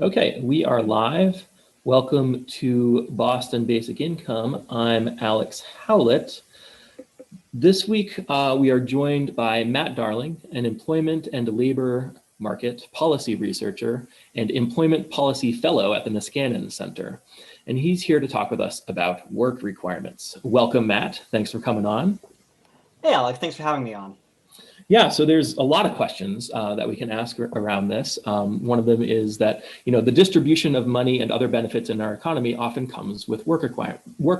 Okay, we are live. Welcome to Boston Basic Income. I'm Alex Howlett. This week, we are joined by Matt Darling, an employment and labor market policy researcher and employment policy fellow at the Niskanen Center. And he's here to talk with us about work requirements. Welcome, Matt. Thanks for coming on. Hey, Alex, thanks for having me on. Yeah, so there's a lot of questions that we can ask around this. One of them is that, the distribution of money and other benefits in our economy often comes with work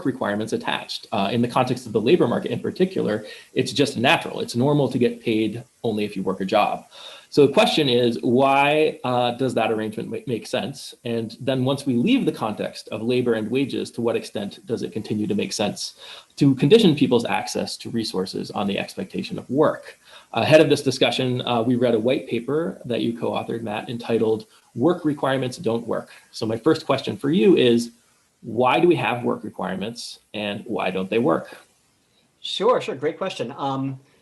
requirements attached. In the context of the labor market in particular, it's just natural. It's normal to get paid only if you work a job. So the question is, why does that arrangement make sense? And then once we leave the context of labor and wages, to what extent does it continue to make sense to condition people's access to resources on the expectation of work? Ahead of this discussion, we read a white paper that you co-authored, Matt, entitled "Work Requirements Don't Work." So my first question for you is, why do we have work requirements and why don't they work? Sure. Great question.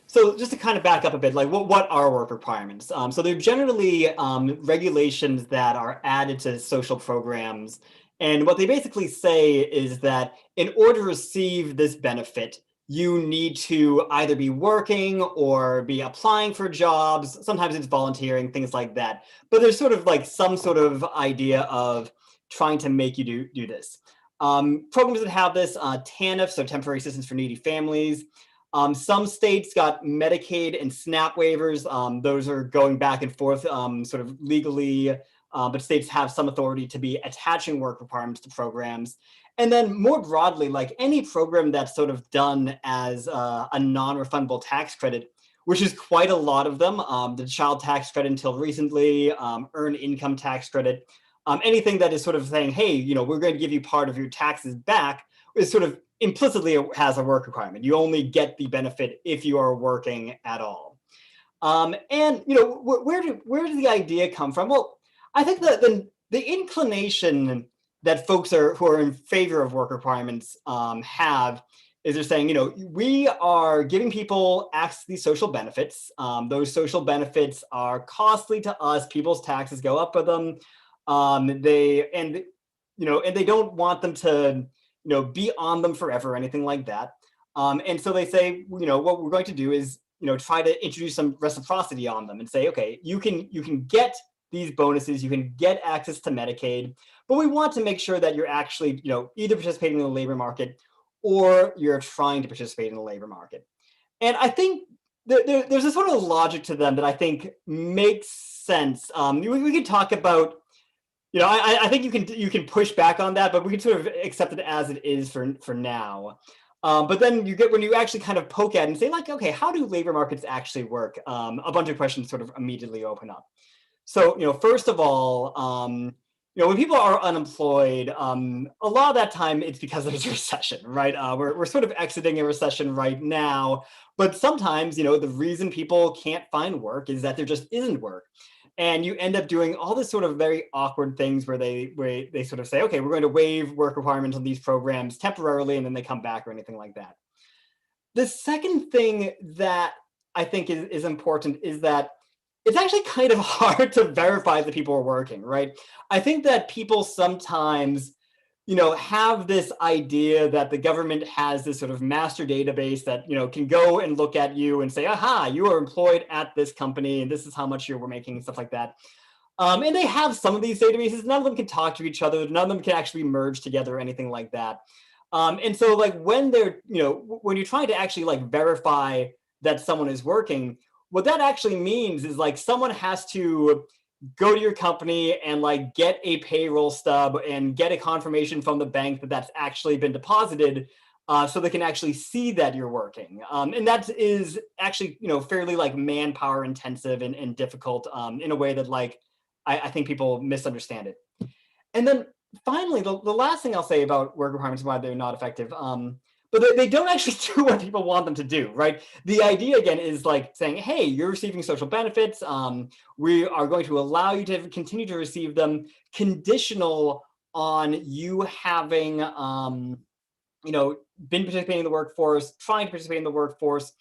So just to kind of back up a bit, like what are work requirements? So they're generally regulations that are added to social programs. And what they basically say is that in order to receive this benefit, you need to either be working or be applying for jobs. Sometimes it's volunteering, things like that. But there's sort of like some sort of idea of trying to make you do this. Programs that have this, TANF, so temporary assistance for needy families. Some states got Medicaid and SNAP waivers. Those are going back and forth sort of legally, but states have some authority to be attaching work requirements to programs. And then more broadly, like any program that's sort of done as a non-refundable tax credit, which is quite a lot of them, the child tax credit until recently, earned income tax credit, anything that is sort of saying, hey, we're going to give you part of your taxes back, is sort of implicitly has a work requirement. You only get the benefit if you are working at all. And where does the idea come from? Well, I think that the inclination that folks who are in favor of work requirements have is they're saying, we are giving people access to these social benefits. Those social benefits are costly to us. People's taxes go up with them. And they don't want them to be on them forever or anything like that. And so they say, what we're going to do is, try to introduce some reciprocity on them and say, okay, you can get these bonuses, you can get access to Medicaid, but we want to make sure that you're actually, either participating in the labor market or you're trying to participate in the labor market. And I think there's a sort of logic to them that I think makes sense. We could talk about, I think you can push back on that, but we can sort of accept it as it is for now. But then when you actually kind of poke at it and say, like, okay, how do labor markets actually work? A bunch of questions sort of immediately open up. So, first of all, when people are unemployed, a lot of that time it's because there's a recession, right? We're sort of exiting a recession right now, but sometimes, the reason people can't find work is that there just isn't work. And you end up doing all this sort of very awkward things where they sort of say, okay, we're going to waive work requirements on these programs temporarily, and then they come back or anything like that. The second thing that I think is important is that it's actually kind of hard to verify that people are working, right? I think that people sometimes, have this idea that the government has this sort of master database that, can go and look at you and say, aha, you are employed at this company and this is how much you were making and stuff like that. And they have some of these databases. None of them can talk to each other. None of them can actually merge together or anything like that. And so like when they're, when you're trying to actually like verify that someone is working, what that actually means is like someone has to go to your company and like get a payroll stub and get a confirmation from the bank that that's actually been deposited, so they can actually see that you're working. And that is actually, fairly like manpower intensive and difficult in a way that like I think people misunderstand it. And then finally, the last thing I'll say about work requirements and why they're not effective, but they don't actually do what people want them to do, right? The idea, again, is like saying, hey, you're receiving social benefits. We are going to allow you to continue to receive them, conditional on you having, been participating in the workforce, trying to participate in the workforce.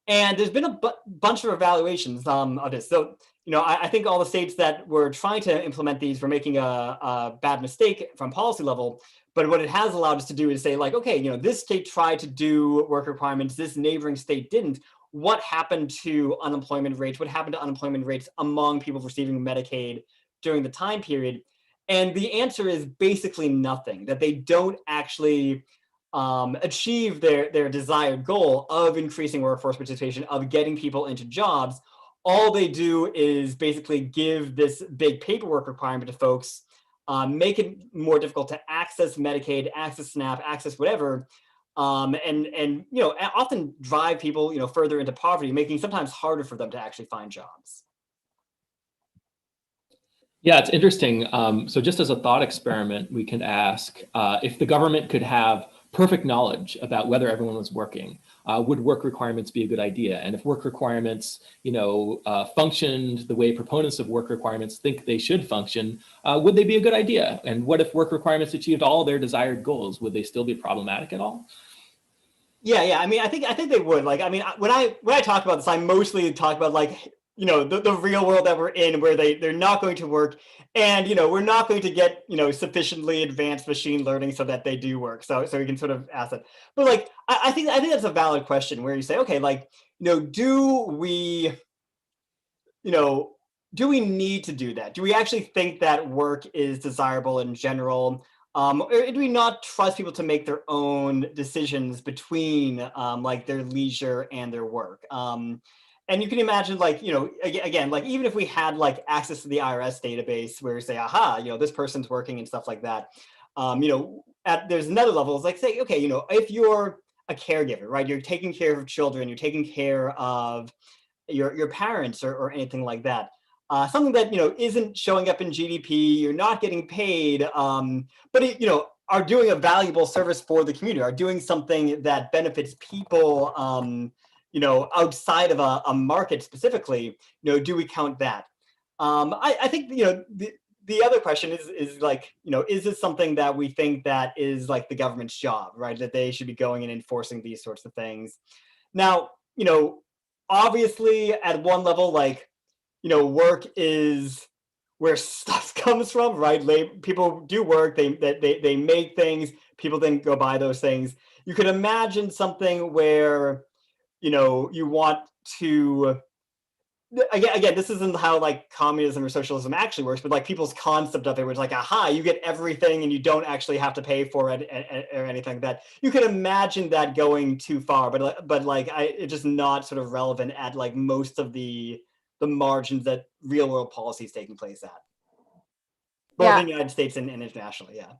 And there's been a bunch of evaluations of this. So, I think all the states that were trying to implement these were making a bad mistake from policy level. But what it has allowed us to do is say, like, okay, this state tried to do work requirements, this neighboring state didn't. What happened to unemployment rates? What happened to unemployment rates among people receiving Medicaid during the time period? And the answer is basically nothing, that they don't actually achieve their desired goal of increasing workforce participation, of getting people into jobs. All they do is basically give this big paperwork requirement to folks, make it more difficult to access Medicaid, access SNAP, access whatever, and often drive people further into poverty, making it sometimes harder for them to actually find jobs. Yeah, it's interesting. So just as a thought experiment, we can ask if the government could have perfect knowledge about whether everyone was working, would work requirements be a good idea? And if work requirements, functioned the way proponents of work requirements think they should function, would they be a good idea? And what if work requirements achieved all their desired goals? Would they still be problematic at all? Yeah. I mean, I think they would. Like, I mean, when I talk about this, I mostly talk about like, the real world that we're in, where they're not going to work, and we're not going to get sufficiently advanced machine learning so that they do work. So we can sort of ask it. But like, I think that's a valid question, where you say, okay, like, do we need to do that? Do we actually think that work is desirable in general? Or do we not trust people to make their own decisions between like their leisure and their work? And you can imagine, like, again, like, even if we had like access to the IRS database where you say, aha, this person's working and stuff like that, there's another level. It's like, say, okay, if you're a caregiver, right? You're taking care of children, you're taking care of your parents or anything like that. Something that isn't showing up in GDP, you're not getting paid, but are doing a valuable service for the community, are doing something that benefits people, outside of a market specifically. Do we count that? I think the other question is like, is this something that we think that is like the government's job, right? That they should be going and enforcing these sorts of things. Now, obviously at one level, like, work is where stuff comes from, right? People do work, they make things, people then go buy those things. You could imagine something where, you want to, again, this isn't how like communism or socialism actually works, but like people's concept of it was like, aha, you get everything and you don't actually have to pay for it or anything like that. You can imagine that going too far, but like it's just not sort of relevant at like most of the margins that real world policy is taking place at, both in the United States and internationally. Yeah.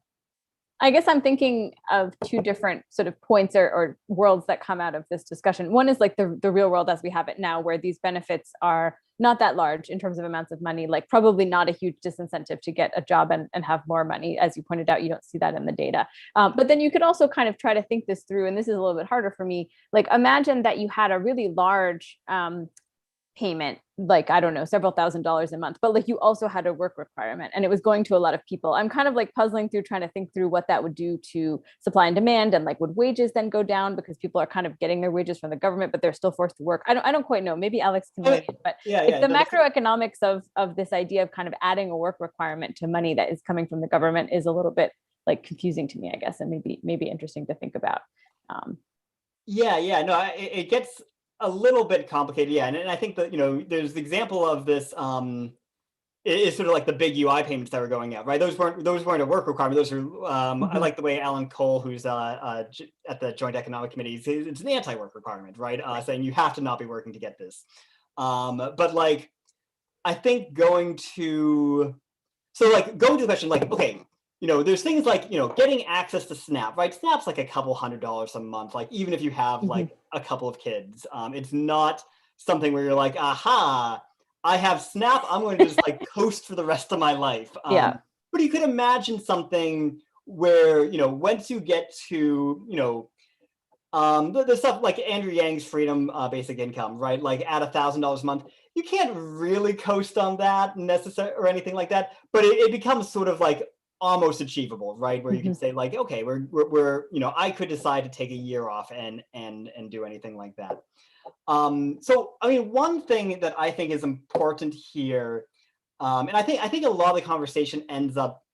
I guess I'm thinking of two different sort of points or worlds that come out of this discussion. One is like the real world as we have it now, where these benefits are not that large in terms of amounts of money, like probably not a huge disincentive to get a job and have more money. As you pointed out, you don't see that in the data. But then you could also kind of try to think this through, and this is a little bit harder for me. Like, imagine that you had a really large payment, like, I don't know, several $1,000s a month, but like you also had a work requirement and it was going to a lot of people. I'm kind of like puzzling through, trying to think through what that would do to supply and demand, and like, would wages then go down because people are kind of getting their wages from the government, but they're still forced to work? I don't quite know. Maybe Alex can weigh in, but the macroeconomics of this idea of kind of adding a work requirement to money that is coming from the government is a little bit like confusing to me, I guess, and maybe interesting to think about. It gets a little bit complicated, and I think that there's the example of this is sort of like the big UI payments that were going out, right? Those weren't a work requirement. Those are I like the way Alan Cole, who's at the Joint Economic Committee, it's an anti-work requirement, right? Saying you have to not be working to get this. But like, I think going to the question, like, okay, there's things like, getting access to SNAP, right? SNAP's like a couple $100s a month, like, even if you have like a couple of kids. It's not something where you're like, aha, I have SNAP, I'm going to just like coast for the rest of my life. But you could imagine something where, once you get to, the stuff like Andrew Yang's freedom basic income, right? Like at $1,000 a month, you can't really coast on that necessarily or anything like that, but it becomes sort of like almost achievable, right? Where you can say like, okay, we're I could decide to take a year off and do anything like that. So, I mean, one thing that I think is important here, and I think a lot of the conversation ends up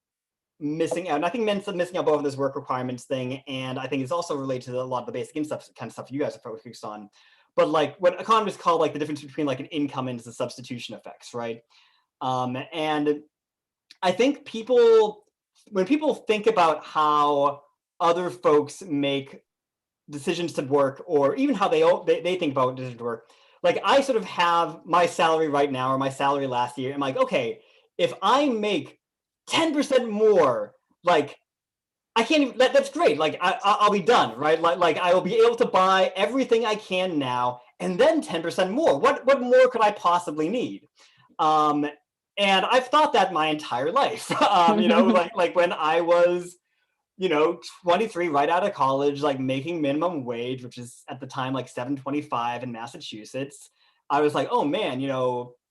missing out, and I think missing out both on this work requirements thing, and I think it's also related to a lot of the basic kind of stuff you guys are focused on. But like what economists call like the difference between like an income and the substitution effects, right? And I think when people think about how other folks make decisions to work, or even how they think about decisions to work, like I sort of have my salary right now or my salary last year. I'm like, okay, if I make 10% more, like I can't even, that's great. Like I'll be done, right? Like I will be able to buy everything I can now, and then 10% more. What more could I possibly need? And I've thought that my entire life. Like when I was, 23, right out of college, like making minimum wage, which is at the time like $7.25 in Massachusetts. I was like, oh man,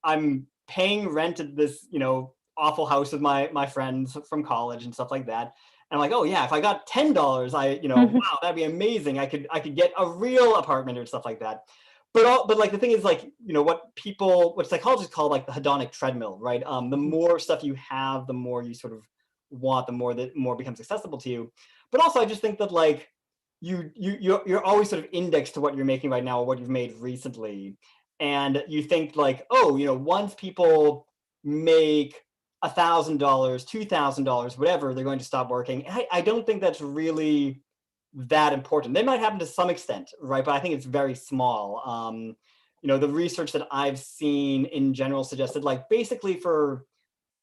I'm paying rent at this, awful house with my friends from college and stuff like that. And I'm like, oh yeah, if I got $10, wow, that'd be amazing. I could get a real apartment or stuff like that. But like the thing is like, what psychologists call like the hedonic treadmill, right? The more stuff you have, the more you sort of want, the more becomes accessible to you. But also I just think that like you're always sort of indexed to what you're making right now or what you've made recently. And you think like, oh, once people make $1,000, $2,000, whatever, they're going to stop working. And I don't think that's really that important. They might happen to some extent, right? But I think it's very small. The research that I've seen in general suggested like basically for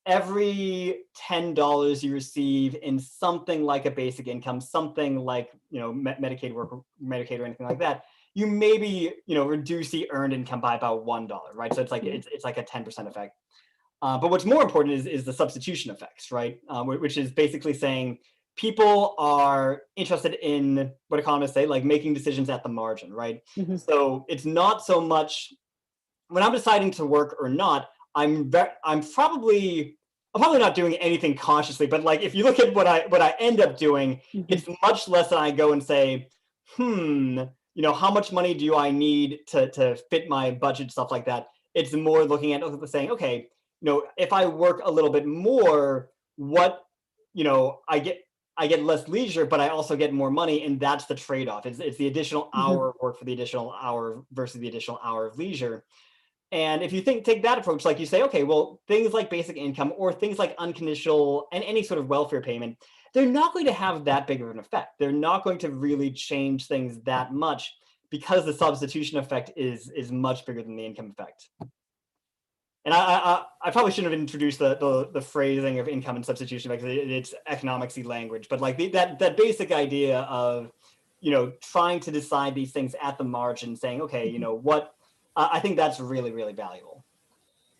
every $10 you receive in something like a basic income, something like, Medicaid or anything like that, you maybe, reduce the earned income by about $1, right? So it's like, it's like a 10% effect. But what's more important is the substitution effects, right? Which is basically saying people are interested in what economists say, like making decisions at the margin, right? Mm-hmm. So it's not so much when I'm deciding to work or not, I'm probably not doing anything consciously, but like if you look at what I end up doing, it's much less than I go and say, how much money do I need to fit my budget, stuff like that. It's more looking at saying, okay, if I work a little bit more, what, I get less leisure, but I also get more money, and that's the trade-off. It's the additional hour of work for the additional hour versus the additional hour of leisure. And if you take that approach, like you say, okay, well, things like basic income or things like unconditional and any sort of welfare payment, they're not going to have that big of an effect. They're not going to really change things that much because the substitution effect is much bigger than the income effect. And I probably shouldn't have introduced the phrasing of income and substitution because it's economics-y language, but like that basic idea of, trying to decide these things at the margin, saying, okay, what, I think that's really, really valuable.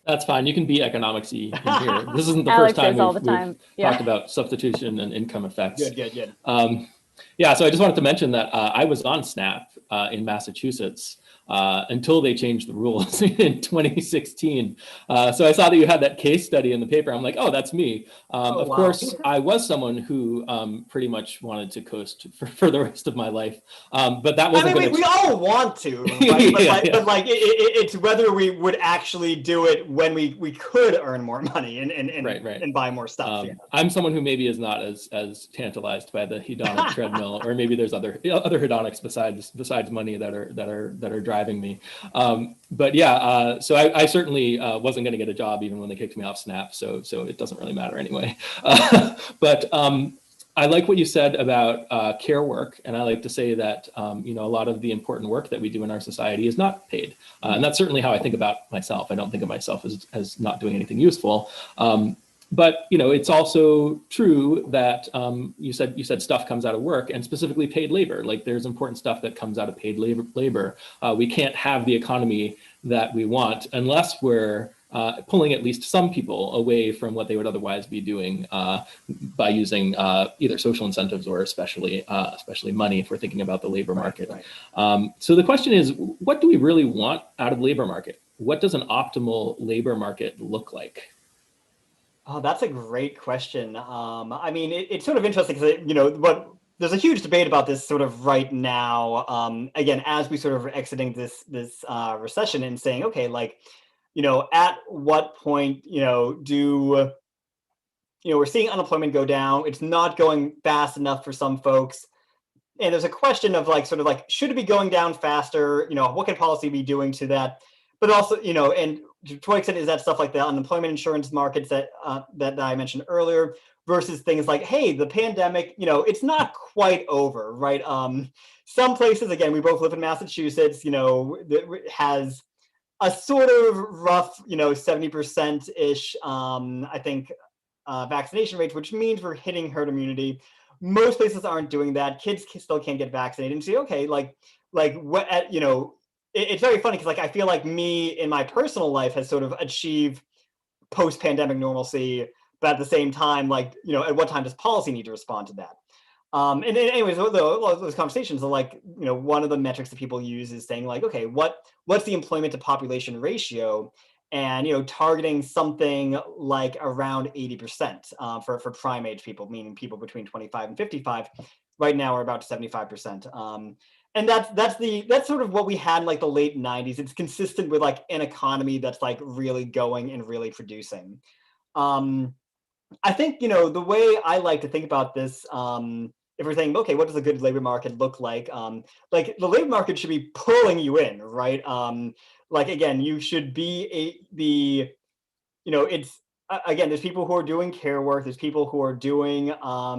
That's fine. You can be economics-y in here. This isn't the Alex first time we've talked about substitution and income effects. Good. Yeah, so I just wanted to mention that I was on SNAP in Massachusetts until they changed the rules in 2016. So I saw that you had that case study in the paper. I'm like, oh, that's me. Of course, I was someone who pretty much wanted to coast for the rest of my life. But that wasn't we all want to, right? But it's whether we would actually do it when we could earn more money and buy more stuff. I'm someone who maybe is not as tantalized by the hedonic treadmill, or maybe there's other hedonics besides money that are driving me. But yeah, so I certainly wasn't going to get a job even when they kicked me off SNAP. So it doesn't really matter anyway. But I like what you said about care work. And I like to say that, a lot of the important work that we do in our society is not paid. And that's certainly how I think about myself. I don't think of myself as not doing anything useful. But it's also true that you said stuff comes out of work, and specifically paid labor. Like there's important stuff that comes out of paid labor. We can't have the economy that we want unless we're pulling at least some people away from what they would otherwise be doing by using either social incentives or especially money if we're thinking about the labor market. Right. So the question is, what do we really want out of labor market? What does an optimal labor market look like? Oh, that's a great question. I mean, it's sort of interesting because, what there's a huge debate about this sort of right now. Again, as we sort of are exiting this recession and saying, okay, like, at what point, we're seeing unemployment go down. It's not going fast enough for some folks. And there's a question of like, sort of like, should it be going down faster? What can policy be doing to that? But also, and to what extent is that stuff like the unemployment insurance markets that I mentioned earlier versus things like, hey, the pandemic, it's not quite over, right? Some places, again, we both live in Massachusetts, has a sort of rough, 70%-ish, I think, vaccination rates, which means we're hitting herd immunity. Most places aren't doing that. Kids still can't get vaccinated. And say, okay, what, it's very funny because like I feel like me in my personal life has sort of achieved post-pandemic normalcy, but at the same time, like, at what time does policy need to respond to that? And anyways, those conversations are like, one of the metrics that people use is saying like, okay, what's the employment to population ratio? And, targeting something like around 80% for prime age people, meaning people between 25 and 55. Right now, we're about 75%. And that's sort of what we had in like the late 90s. It's consistent with like an economy that's like really going and really producing. I think, the way I like to think about this, if we're saying, okay, what does a good labor market look like? Like the labor market should be pulling you in, right? Like, again, you should be it's, again, there's people who are doing care work, there's people who are doing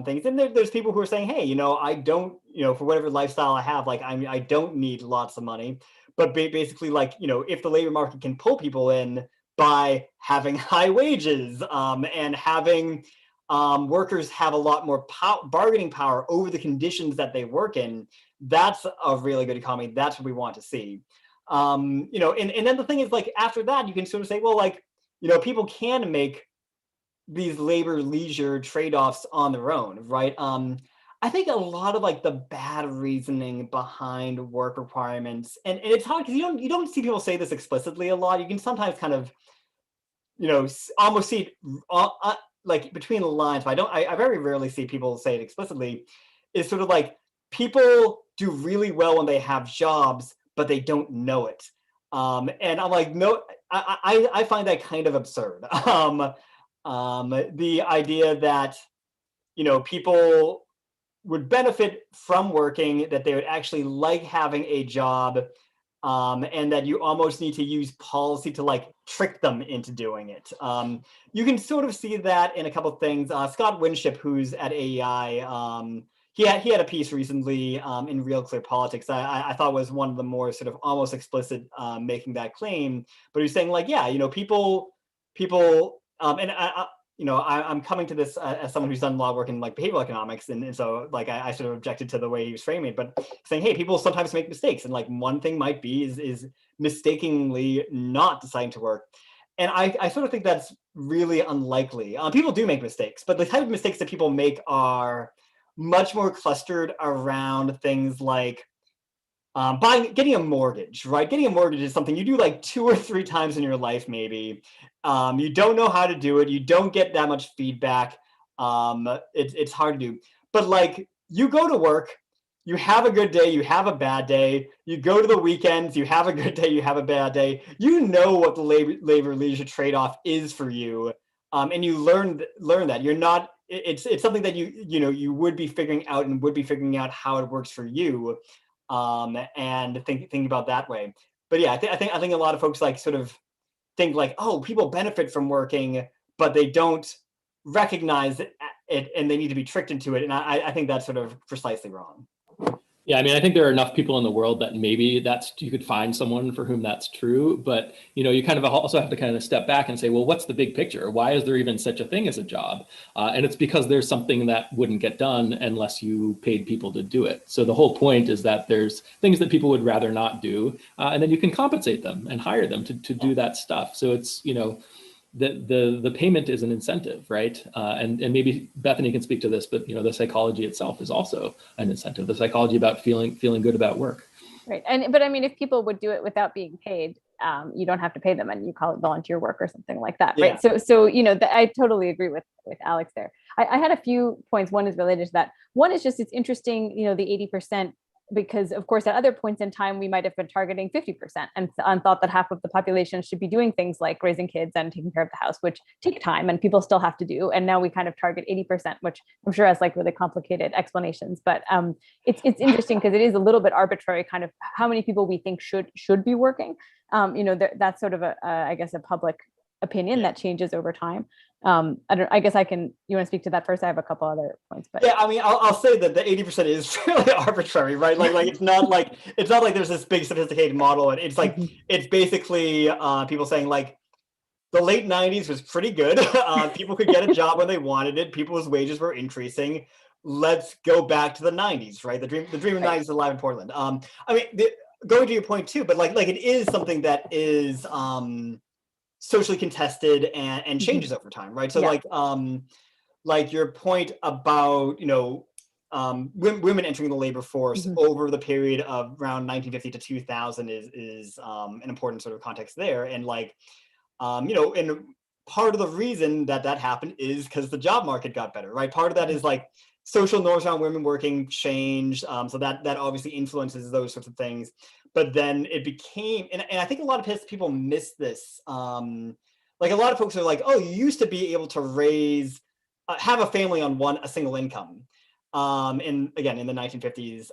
things, and there's people who are saying, hey, I don't, for whatever lifestyle I have, like I don't need lots of money, but basically like, if the labor market can pull people in by having high wages and having workers have a lot more bargaining power over the conditions that they work in, that's a really good economy. That's what we want to see. And then the thing is like, after that, you can sort of say, well, like, people can make these labor leisure trade-offs on their own, right? I think a lot of like the bad reasoning behind work requirements, and it's hard because you don't see people say this explicitly a lot. You can sometimes kind of, almost see it like between the lines, but I very rarely see people say it explicitly. Is sort of like people do really well when they have jobs, but they don't know it. And I'm like, no, I find that kind of absurd. The idea that, people would benefit from working, that they would actually like having a job, and that you almost need to use policy to like trick them into doing it. You can sort of see that in a couple of things. Scott Winship, who's at AEI, he had a piece recently in Real Clear Politics I thought was one of the more sort of almost explicit making that claim. But he was saying like, yeah, people, and I'm coming to this as someone who's done a lot of work in like behavioral economics, and so like I sort of objected to the way he was framing it, but saying, hey, people sometimes make mistakes, and like one thing might be is mistakenly not deciding to work. And I sort of think that's really unlikely. People do make mistakes, but the type of mistakes that people make are much more clustered around things like getting a mortgage, right? Getting a mortgage is something you do like 2 or 3 times in your life, maybe. You don't know how to do it. You don't get that much feedback. It's hard to do. But like, you go to work, you have a good day, you have a bad day. You go to the weekends, you have a good day, you have a bad day. You know what the labor leisure trade-off is for you, and you learn that. You're not. It's something that you would be figuring out, and would be figuring out how it works for you. And thinking about that way. But yeah, I think a lot of folks like sort of think like, oh, people benefit from working, but they don't recognize it, and they need to be tricked into it. And I think that's sort of precisely wrong. Yeah, I mean, I think there are enough people in the world that maybe you could find someone for whom that's true, but you kind of also have to kind of step back and say, well, what's the big picture? Why is there even such a thing as a job? And it's because there's something that wouldn't get done unless you paid people to do it. So the whole point is that there's things that people would rather not do, and then you can compensate them and hire them to do that stuff. So it's the payment is an incentive, right? And maybe Bethany can speak to this, but the psychology itself is also an incentive. The psychology about feeling good about work. Right, but I mean, if people would do it without being paid, you don't have to pay them, and you call it volunteer work or something like that, right? Yeah. So I totally agree with Alex there. I had a few points. One is related to that. One is just, it's interesting, the 80%, because of course, at other points in time, we might have been targeting 50% and thought that half of the population should be doing things like raising kids and taking care of the house, which take time and people still have to do. And now we kind of target 80%, which I'm sure has like really complicated explanations. But it's interesting because it is a little bit arbitrary, kind of how many people we think should be working. That's sort of I guess a public opinion that changes over time. I guess you want to speak to that first? I have a couple other points, but yeah, I mean, I'll say that the 80% is really arbitrary, right? Like it's not like there's this big sophisticated model, and it's like it's basically people saying like the late 90s was pretty good. People could get a job when they wanted it. People's wages were increasing. Let's go back to the 90s, right? The dream of the 90s is alive in Portland. I mean, going to your point too, but like it is something that is socially contested and changes over time, right? So like your point about women entering the labor force over the period of around 1950 to 2000 is an important sort of context there, and like and part of the reason that happened is because the job market got better, right? Part of that is like social norms around women working changed, so that obviously influences those sorts of things. But then it became, and I think a lot of people miss this. Like a lot of folks are like, oh, you used to be able to have a family on a single income, in the 1950s,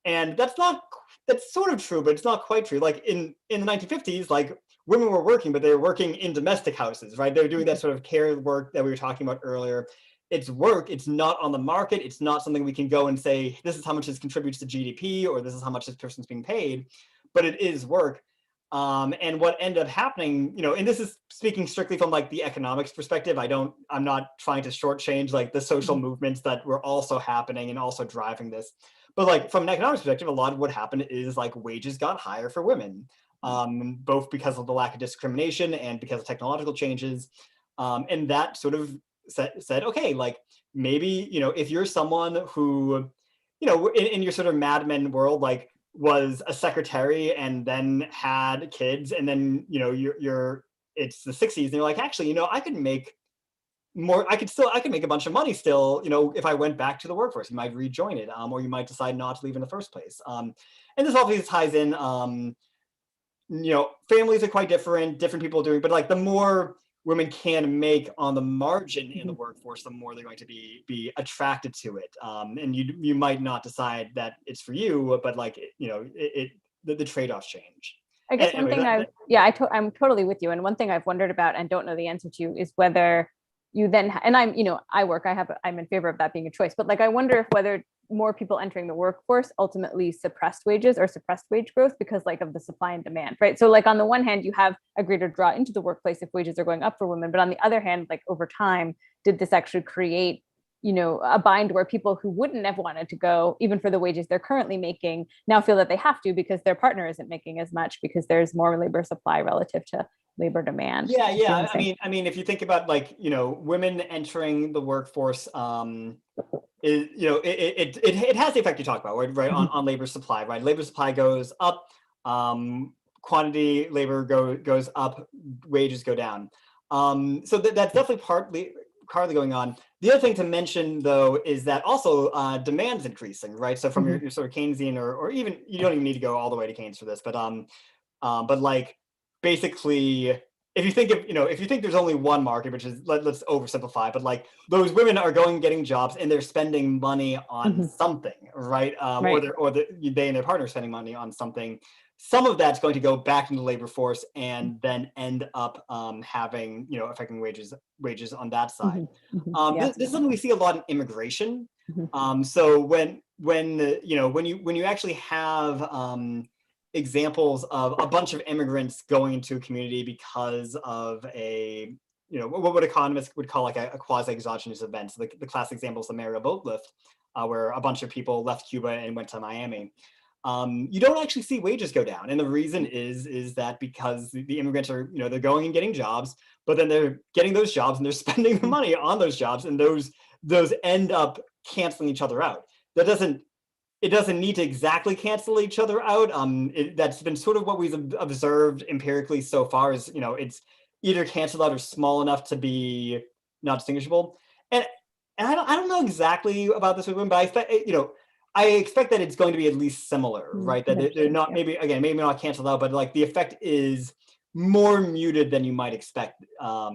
and that's sort of true, but it's not quite true. Like in the 1950s, like women were working, but they were working in domestic houses, right? They were doing that sort of care work that we were talking about earlier. It's work. It's not on the market. It's not something we can go and say, this is how much this contributes to GDP, or this is how much this person's being paid, but it is work. And what ended up happening, and this is speaking strictly from like the economics perspective. I'm not trying to shortchange like the social movements that were also happening and also driving this. But like from an economics perspective, a lot of what happened is like wages got higher for women, both because of the lack of discrimination and because of technological changes. And that sort of said, okay, like maybe, if you're someone who, in your sort of Mad Men world, like was a secretary and then had kids, and then, it's the 60s and you're like, actually, I could make more, I could make a bunch of money still, if I went back to the workforce. You might rejoin it, or you might decide not to leave in the first place. And this obviously ties in, families are quite different people doing, but like the more women can make on the margin in the workforce, the more they're going to be attracted to it. And you might not decide that it's for you, but like, the trade-offs change. I guess one thing I'm totally with you. And one thing I've wondered about and don't know the answer to is whether you then, and I'm in favor of that being a choice, but like, I wonder if whether more people entering the workforce ultimately suppressed wages or suppressed wage growth because like of the supply and demand, right? So like on the one hand, you have a greater draw into the workplace if wages are going up for women, but on the other hand, like over time, did this actually create, a bind where people who wouldn't have wanted to go, even for the wages they're currently making, now feel that they have to because their partner isn't making as much because there's more labor supply relative to labor demand. Yeah. I mean, if you think about like, women entering the workforce, it has the effect you talk about, right? On labor supply, right? Labor supply goes up, quantity labor goes up, wages go down. So that's definitely partly going on. The other thing to mention, though, is that also demand's increasing, right? So from your sort of Keynesian, or even, you don't even need to go all the way to Keynes for this, but like basically, if you think there's only one market, which is, let's oversimplify, but like those women are getting jobs and they're spending money on something, right? Or they and their partner are spending money on something. Some of that's going to go back into the labor force and then end up having, affecting wages on that side. This is something we see a lot in immigration. So when you actually have examples of a bunch of immigrants going into a community because of a, what economists would call like a quasi-exogenous event. So the classic example is the Mariel boat lift, where a bunch of people left Cuba and went to Miami. You don't actually see wages go down. And the reason is that because the immigrants are, they're going and getting jobs, but then they're getting those jobs and they're spending the money on those jobs, and those end up canceling each other out. It doesn't need to exactly cancel each other out. That's been sort of what we've observed empirically so far is, it's either canceled out or small enough to be not distinguishable. And and I don't know exactly about this with women, but I expect that it's going to be at least similar, right? That they're not, maybe not canceled out, but like the effect is more muted than you might expect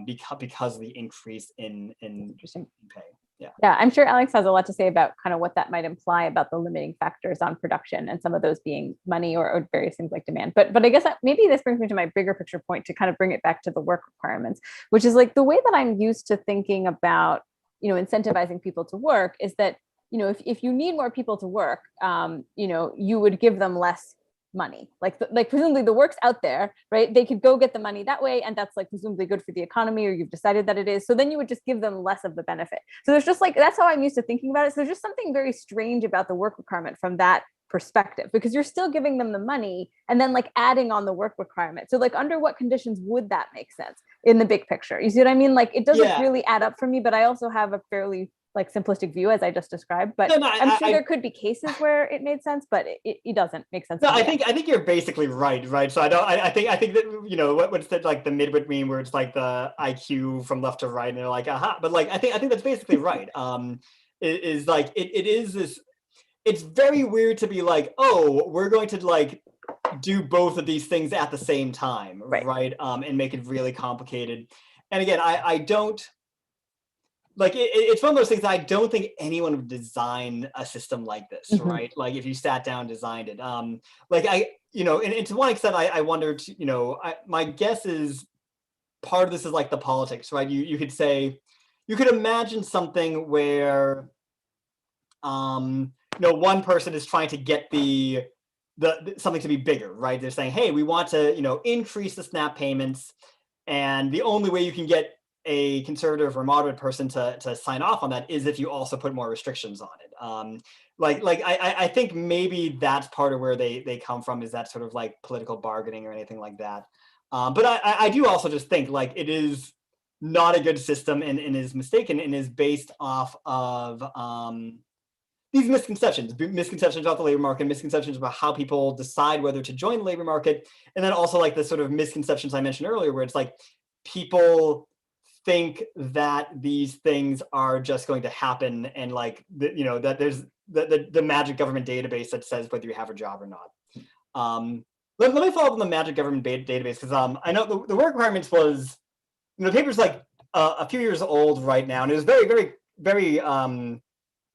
because of the increase in pay. Yeah, I'm sure Alex has a lot to say about kind of what that might imply about the limiting factors on production, and some of those being money or various things like demand. But I guess maybe this brings me to my bigger picture point to kind of bring it back to the work requirements, which is like the way that I'm used to thinking about, incentivizing people to work is that, if you need more people to work, you would give them less money. Like presumably the work's out there, right? They could go get the money that way, and that's like presumably good for the economy, or you've decided that it is. So then you would just give them less of the benefit. So there's just like, that's how I'm used to thinking about it. So there's just something very strange about the work requirement from that perspective, because you're still giving them the money and then like adding on the work requirement. So like under what conditions would that make sense in the big picture? You see what I mean? Like it doesn't really add up for me, but I also have a fairly like simplistic view as I just descried, but I'm sure there could be cases where it made sense, but it doesn't make sense. No, I think you're basically right. So I think that what's that, like the midwit meme where it's like the IQ from left to right, and they're like, aha. But like I think that's basically right. Is like it is this. It's very weird to be like, oh, we're going to like do both of these things at the same time, right? And make it really complicated. And again, I don't. Like it's one of those things that I don't think anyone would design a system like this, right? Like if you sat down and designed it, like and to one extent, I wondered, my guess is part of this is like the politics, right? You could say, you could imagine something where, one person is trying to get the something to be bigger, right? They're saying, hey, we want to, increase the SNAP payments, and the only way you can get a conservative or moderate person to sign off on that is if you also put more restrictions on it. I think maybe that's part of where they come from, is that sort of like political bargaining or anything like that. But I do also just think like it is not a good system and is mistaken and is based off of these misconceptions about the labor market, misconceptions about how people decide whether to join the labor market, and then also like the sort of misconceptions I mentioned earlier, where it's like people think that these things are just going to happen, and like that there's the magic government database that says whether you have a job or not. Let me follow up on the magic government database, because I know the work requirements was, the paper's like a few years old right now, and it was very, very, very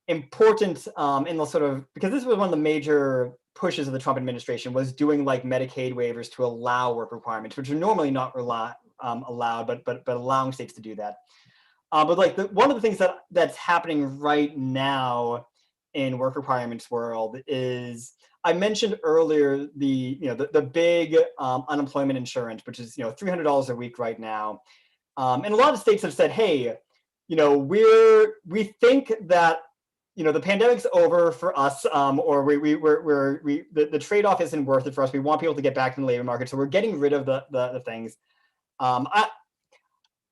important in the sort of, because this was one of the major pushes of the Trump administration, was doing like Medicaid waivers to allow work requirements, which are normally not allowed, but allowing states to do that. But like one of the things that's happening right now in work requirements world is, I mentioned earlier the big unemployment insurance, which is $300 a week right now, and a lot of states have said, hey, we think that the pandemic's over for us, or the trade-off isn't worth it for us. We want people to get back in the labor market, so we're getting rid of the things. I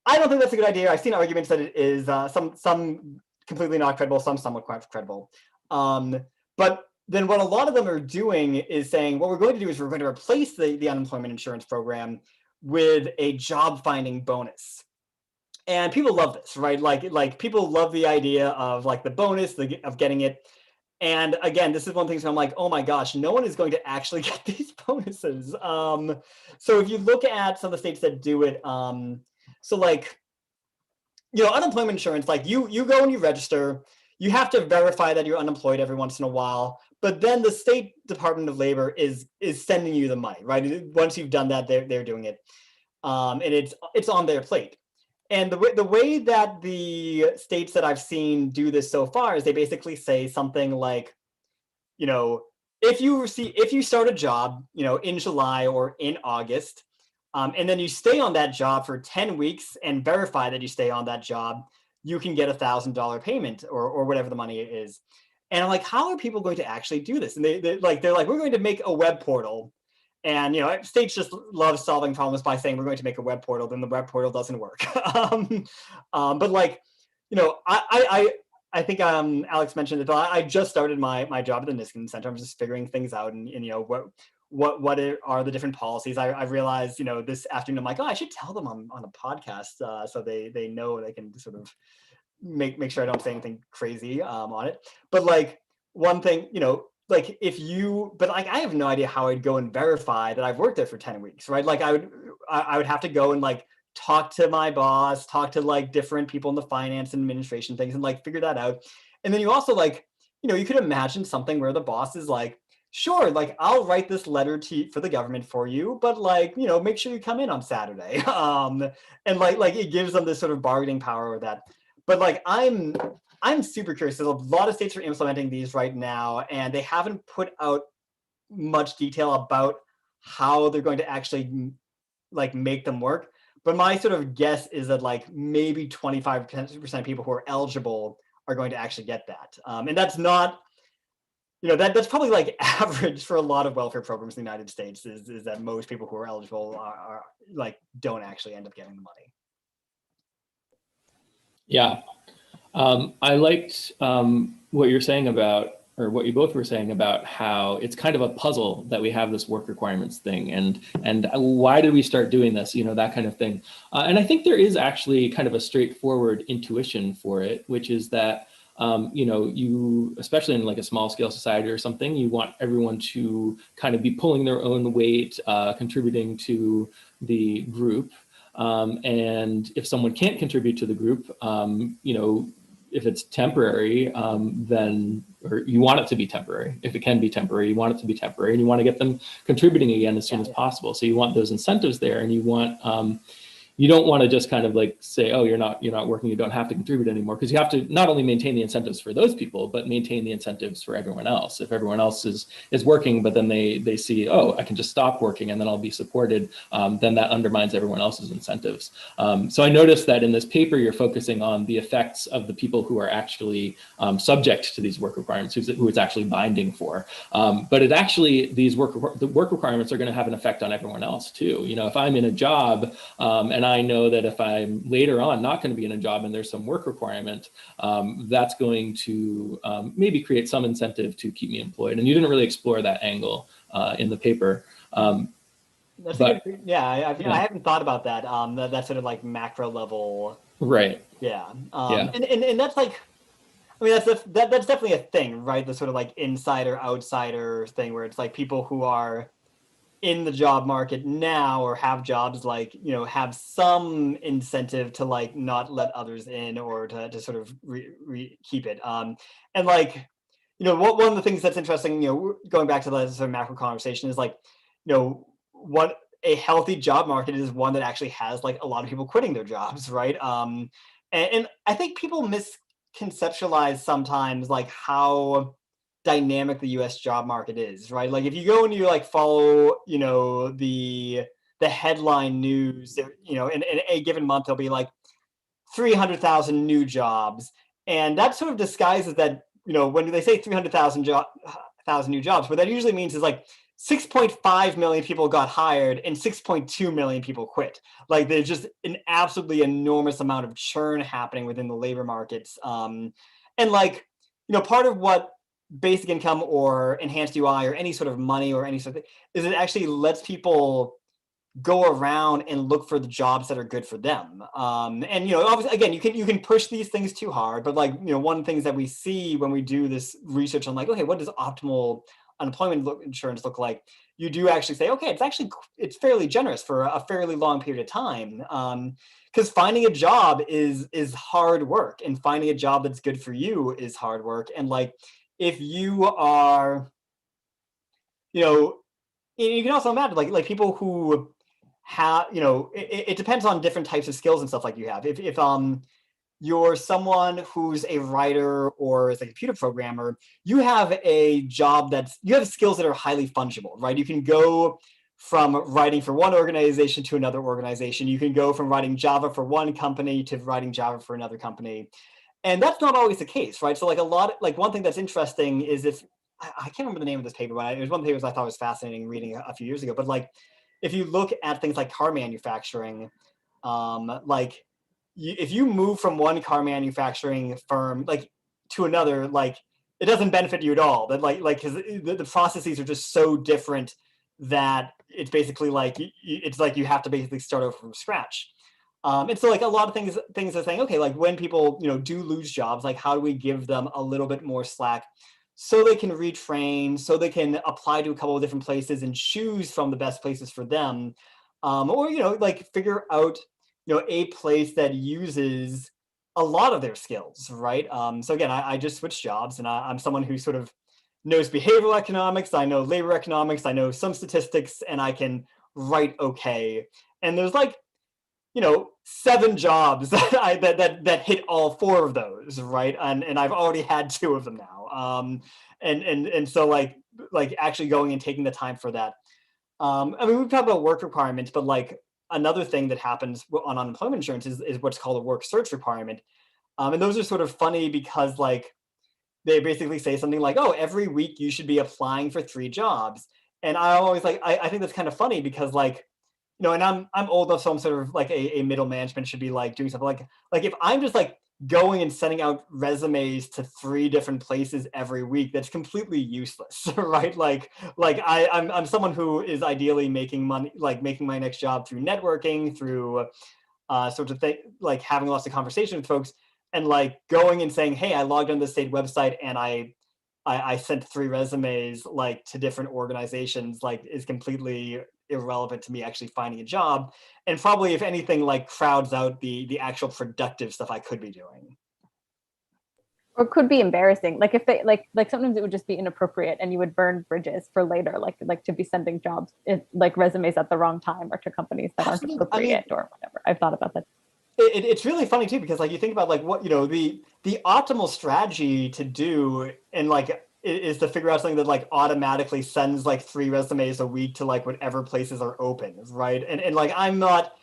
don't think that's a good idea. I've seen arguments that it is, some completely not credible, some somewhat quite credible. But then what a lot of them are doing is saying, what we're going to do is we're going to replace the unemployment insurance program with a job finding bonus. And people love this, right? Like people love the idea of like the bonus, of getting it. And again, this is one thing, so I'm like, oh my gosh, no one is going to actually get these bonuses. So if you look at some of the states that do it, so like, unemployment insurance, like you go and you register, you have to verify that you're unemployed every once in a while, but then the State Department of Labor is sending you the money, right? Once you've done that, they're doing it, and it's on their plate. And the way that the states that I've seen do this so far is they basically say something like, if you start a job, in July or in August, and then you stay on that job for 10 weeks and verify that you stay on that job, you can get $1,000 payment or whatever the money is. And I'm like, how are people going to actually do this? And they're like, we're going to make a web portal. And states just love solving problems by saying we're going to make a web portal, then the web portal doesn't work. But like, I think Alex mentioned it, but I just started my job at the Niskanen Center. I'm just figuring things out, and what are the different policies. I realized this afternoon, I'm like, oh, I should tell them I'm on a podcast, so they know they can sort of make sure I don't say anything crazy on it. But like one thing, like but like I have no idea how I'd go and verify that I've worked there for 10 weeks, right? Like I would have to go and like talk to my boss, talk to like different people in the finance and administration things and like figure that out. And then you also like, you could imagine something where the boss is like, sure, like I'll write this letter for the government for you, but like, make sure you come in on Saturday. And like it gives them this sort of bargaining power with that. But like I'm super curious. There's a lot of states are implementing these right now, and they haven't put out much detail about how they're going to actually like make them work. But my sort of guess is that like maybe 25% of people who are eligible are going to actually get that. And that's not, that's probably like average for a lot of welfare programs in the United States is that most people who are eligible are like don't actually end up getting the money. Yeah. I liked what you're saying about, or what you both were saying about how it's kind of a puzzle that we have this work requirements thing, and why did we start doing this, that kind of thing. And I think there is actually kind of a straightforward intuition for it, which is that, you, especially in like a small scale society or something, you want everyone to kind of be pulling their own weight, contributing to the group. And if someone can't contribute to the group, if it's temporary, then, or you want it to be temporary. If it can be temporary, you want it to be temporary, and you want to get them contributing again as soon as possible. So you want those incentives there, and you want, you don't want to just kind of like say, oh, you're not working, you don't have to contribute anymore, because you have to not only maintain the incentives for those people, but maintain the incentives for everyone else. If everyone else is working, but then they see, oh, I can just stop working and then I'll be supported, then that undermines everyone else's incentives. So I noticed that in this paper, you're focusing on the effects of the people who are actually subject to these work requirements, who it's actually binding for. But it actually, the work requirements are going to have an effect on everyone else too. If I'm in a job and I know that if I'm later on not going to be in a job and there's some work requirement, that's going to maybe create some incentive to keep me employed. And you didn't really explore that angle in the paper. I haven't thought about that. That sort of like macro level. Right. Yeah. And that's like, I mean, that's definitely a thing, right? The sort of like insider outsider thing where it's like people who are in the job market now or have jobs like, have some incentive to like not let others in or to sort of keep it. And like, one of the things that's interesting, going back to the sort of macro conversation is like, what a healthy job market is one that actually has like a lot of people quitting their jobs, right? And I think people misconceptualize sometimes like how dynamic the US job market is, right? Like if you go and you like follow, the headline news, in a given month, there'll be like 300,000 new jobs. And that sort of disguises that, when they say 300,000 new jobs, what that usually means is like 6.5 million people got hired and 6.2 million people quit. Like there's just an absolutely enormous amount of churn happening within the labor markets. And like, part of what basic income or enhanced UI or any sort of money or any sort of thing is it actually lets people go around and look for the jobs that are good for them. And obviously, again, you can push these things too hard, but like one of the things that we see when we do this research on like, okay, what does optimal unemployment insurance look like? You do actually say, okay, it's fairly generous for a fairly long period of time. Because finding a job is hard work, and finding a job that's good for you is hard work. And like, if you are, you can also imagine like people who have, it depends on different types of skills and stuff like you have. If you're someone who's a writer or is a computer programmer, you have a job you have skills that are highly fungible, right? You can go from writing for one organization to another organization. You can go from writing Java for one company to writing Java for another company. And that's not always the case, right? So like one thing that's interesting is if, I can't remember the name of this paper, but it was one of the papers I thought was fascinating reading a few years ago. But like, if you look at things like car manufacturing, like if you move from one car manufacturing firm like to another, like it doesn't benefit you at all. That because the processes are just so different that it's basically like it's like you have to basically start over from scratch. And so like a lot of things are saying, okay, like when people, do lose jobs, like how do we give them a little bit more slack so they can retrain, so they can apply to a couple of different places and choose from the best places for them. Or, like figure out, a place that uses a lot of their skills, right? So again, I just switched jobs, and I'm someone who sort of knows behavioral economics, I know labor economics, I know some statistics, and I can write okay. And there's like, 7 jobs that hit all 4 of those, right? And I've already had 2 of them now. And so like actually going and taking the time for that. I mean, we've talked about work requirements, but like another thing that happens on unemployment insurance is what's called a work search requirement. And those are sort of funny because like they basically say something like, oh, every week you should be applying for 3 jobs. And I always like, I think that's kind of funny because like, and I'm old enough, so I'm sort of like a middle management should be like doing something like if I'm just like going and sending out resumes to 3 different places every week, that's completely useless, right? Like I'm someone who is ideally making money, like making my next job through networking, through sorts of thing, like having lots of conversation with folks, and like going and saying, hey, I logged on the state website and I sent 3 resumes like to different organizations, like is completely irrelevant to me actually finding a job, and probably if anything like crowds out the actual productive stuff I could be doing. Or could be embarrassing. Like if they like sometimes it would just be inappropriate and you would burn bridges for later, like to be sending jobs like resumes at the wrong time or to companies that aren't appropriate or whatever. I've thought about that. It's really funny too, because like you think about like what the optimal strategy to do, and like is to figure out something that like automatically sends like 3 resumes a week to like whatever places are open, right? And like I'm not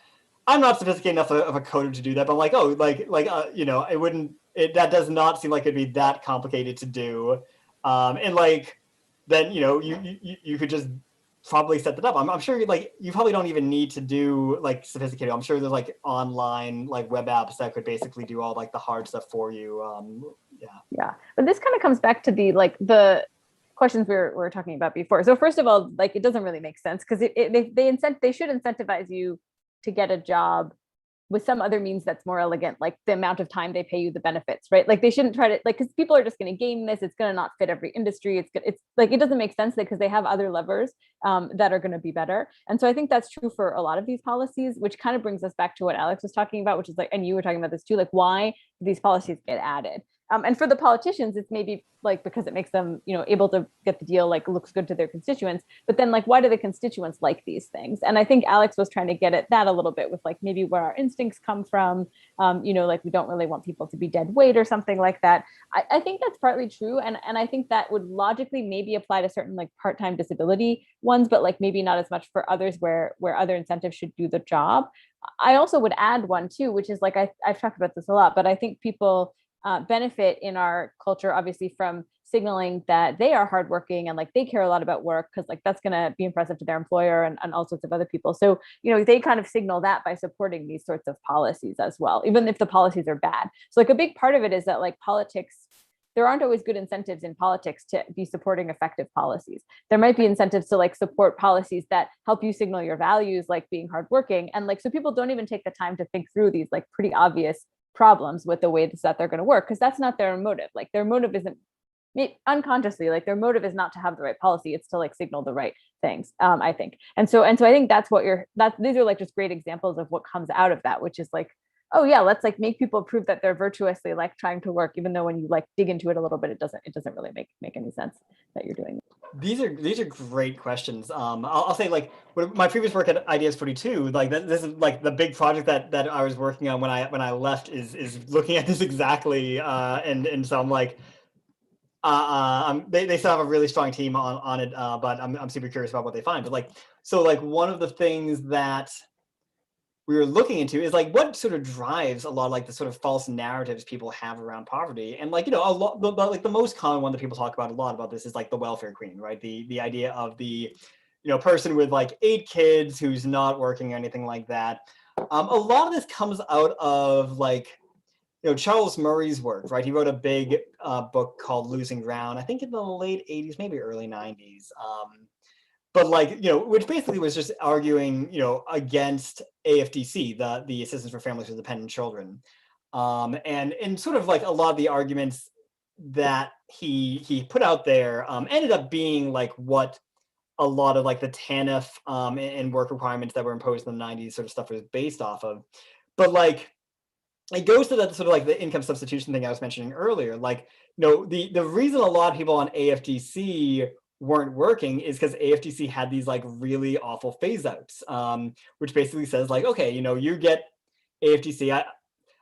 sophisticated enough of a coder to do that, but I'm like, oh, it wouldn't, that does not seem like it'd be that complicated to do. And like then you could just probably set that up. I'm sure like you probably don't even need to do like sophisticated. I'm sure there's like online like web apps that could basically do all like the hard stuff for you. Yeah, but this kind of comes back to the questions we were talking about before. So first of all, like it doesn't really make sense because they should incentivize you to get a job with some other means that's more elegant, like the amount of time they pay you, the benefits, right? Like they shouldn't try to like, because people are just going to game this. It's going to not fit every industry. It's like it doesn't make sense because they have other levers that are going to be better. And so I think that's true for a lot of these policies, which kind of brings us back to what Alex was talking about, which is like, and you were talking about this too, like why do these policies get added? And for the politicians, it's maybe like because it makes them, able to get the deal, like looks good to their constituents. But then like, why do the constituents like these things? And I think Alex was trying to get at that a little bit with like maybe where our instincts come from. Like we don't really want people to be dead weight or something like that. I think that's partly true. And I think that would logically maybe apply to certain like part-time disability ones, but like maybe not as much for others where other incentives should do the job. I also would add one too, which is like, I've talked about this a lot, but I think people benefit in our culture, obviously, from signaling that they are hardworking and like they care a lot about work because like that's going to be impressive to their employer and all sorts of other people. So, they kind of signal that by supporting these sorts of policies as well, even if the policies are bad. So like a big part of it is that like politics, there aren't always good incentives in politics to be supporting effective policies. There might be incentives to like support policies that help you signal your values, like being hardworking. And like, so people don't even take the time to think through these like pretty obvious problems with the way that they're going to work, because that's not their motive. Like their motive isn't unconsciously, like their motive is not to have the right policy, it's to like signal the right things, I think. And so I think that's what these are like just great examples of what comes out of that, which is like, oh yeah, let's like make people prove that they're virtuously like trying to work, even though when you like dig into it a little bit, it doesn't really make any sense that you're doing. These are great questions. I'll say like my previous work at Ideas 42, like this is like the big project that I was working on when I left is looking at this exactly. And so I'm like, they still have a really strong team on it, but I'm super curious about what they find. But like, so like one of the things that we were looking into is like what sort of drives a lot of like the sort of false narratives people have around poverty. And like, a lot, like the most common one that people talk about a lot about this is like the welfare queen, right? The idea of the, person with like 8 kids who's not working or anything like that. A lot of this comes out of like, Charles Murray's work, right? He wrote a big book called Losing Ground, I think in the late 80s, maybe early 90s. but like, which basically was just arguing, against AFDC, the Assistance for Families with Dependent Children. And sort of like a lot of the arguments that he put out there ended up being like what a lot of like the TANF and work requirements that were imposed in the 90s sort of stuff was based off of. But like, it goes to that sort of like the income substitution thing I was mentioning earlier. Like, the reason a lot of people on AFDC weren't working is because AFDC had these like really awful phase outs, which basically says like, okay, you get AFDC.